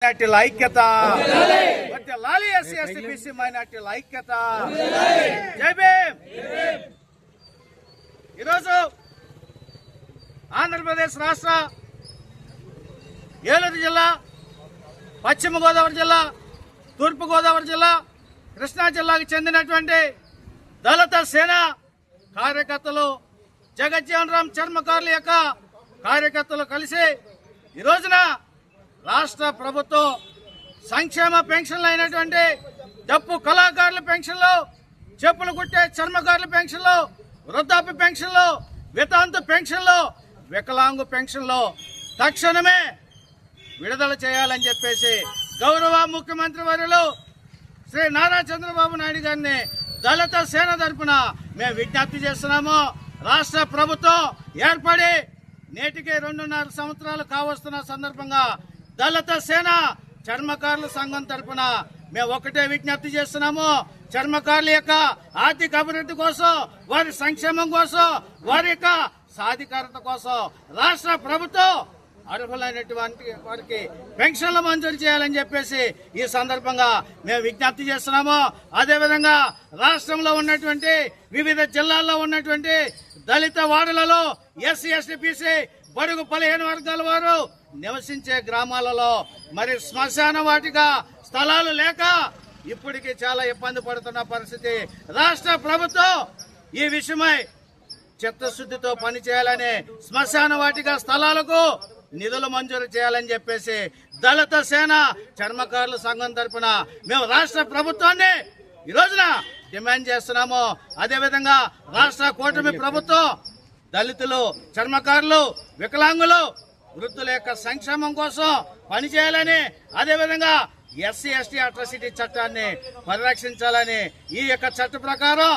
మైనార్టీల ఐక్యత, వర్ధిల్లాలి ఎస్సీ ఎస్టీ బీసీ మైనార్టీల ఐక్యత. జై భీమ్. ఈరోజు ఆంధ్రప్రదేశ్ రాష్ట్ర ఏలూరు జిల్లా, పశ్చిమ గోదావరి జిల్లా, తూర్పు గోదావరి జిల్లా, కృష్ణా జిల్లాకు చెందినటువంటి దళిత సేన కార్యకర్తలు, జగజ్జీవన్ రామ్ చర్మకారుల యొక్క కార్యకర్తలు కలిసి ఈ రోజున రాష్ట్ర ప్రభుత్వం సంక్షేమ పెన్షన్లు అయినటువంటి డప్పు కళాకారుల పెన్షన్లు, చెప్పులు కుట్టే చర్మకారుల పెన్షన్లు, వృద్ధాప్య పెన్షన్లు, వితంతు పెన్షన్లు, వికలాంగు పెన్షన్లు తక్షణమే విడుదల చేయాలని చెప్పేసి గౌరవ ముఖ్యమంత్రి వర్యులు శ్రీ నారా చంద్రబాబు నాయుడు గారిని దళిత సేన తరఫున మేము విజ్ఞప్తి చేస్తున్నాము. రాష్ట్ర ప్రభుత్వం ఏర్పడి నేటికి 2.5 సంవత్సరాలు కావస్తున్న సందర్భంగా దళిత సేన చర్మకారుల సంఘం తరఫున మేము ఒకటే విజ్ఞప్తి చేస్తున్నాము. చర్మకారుల యొక్క ఆర్థిక అభివృద్ధి కోసం, వారి సంక్షేమం కోసం, వారి యొక్క సాధికారత కోసం రాష్ట్ర ప్రభుత్వం అర్హులైనటువంటి వారికి పెన్షన్లు మంజూరు చేయాలని చెప్పేసి ఈ సందర్భంగా మేము విజ్ఞప్తి చేస్తున్నాము. అదేవిధంగా రాష్ట్రంలో ఉన్నటువంటి వివిధ జిల్లాల్లో ఉన్నటువంటి దళిత వార్డులలో ఎస్సీ ఎస్టీ బీసీ బడుగు 15 వర్గాల వారు నివసించే గ్రామాలలో మరి శ్మశాన వాటిక స్థలాలు లేక ఇప్పటికీ చాలా ఇబ్బంది పడుతున్న పరిస్థితి. రాష్ట్ర ప్రభుత్వం ఈ విషయమై చిత్తశుద్ధితో పనిచేయాలని, శ్మశాన వాటిక స్థలాలకు నిధులు మంజూరు చేయాలని చెప్పేసి దళిత సేన చర్మకారుల సంఘం తరఫున మేము రాష్ట్ర ప్రభుత్వాన్ని ఈ రోజున డిమాండ్ చేస్తున్నాము. అదేవిధంగా రాష్ట్ర కూటమి ప్రభుత్వం దళితులు, చర్మకారులు, వికలాంగులు, వృద్ధుల యొక్క సంక్షేమం కోసం పనిచేయాలని, అదేవిధంగా ఎస్సీ ఎస్టీ అట్రాసిటీ చట్టాన్ని పరిరక్షించాలని, ఈ యొక్క చట్ట ప్రకారం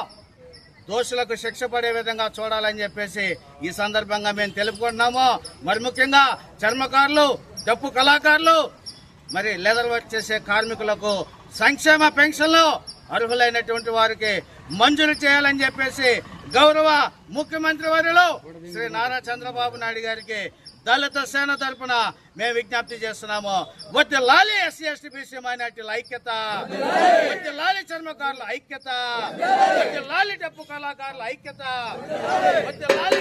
దోషులకు శిక్ష పడే విధంగా చూడాలని చెప్పేసి ఈ సందర్భంగా మేము తెలుపుకుంటున్నాము. మరి ముఖ్యంగా చర్మకారులు, డప్పు కళాకారులు, మరి లెదర్ వర్క్ చేసే కార్మికులకు సంక్షేమ పెన్షన్లు అర్హులైనటువంటి వారికి మంజూరు చేయాలని చెప్పేసి గౌరవ ముఖ్యమంత్రి వర్యులు శ్రీ నారా చంద్రబాబు నాయుడు గారికి దళిత సేన తరఫున మేము విజ్ఞప్తి చేస్తున్నాము. వర్ధిల్లాలి ఎస్సీ ఎస్టీ బీసీ మైనార్టీల ఐక్యత, వర్ధిల్లాలి చర్మకారుల ఐక్యత, వర్ధిల్లాలి డప్పు కళాకారుల ఐక్యత, వర్ధిల్లాలి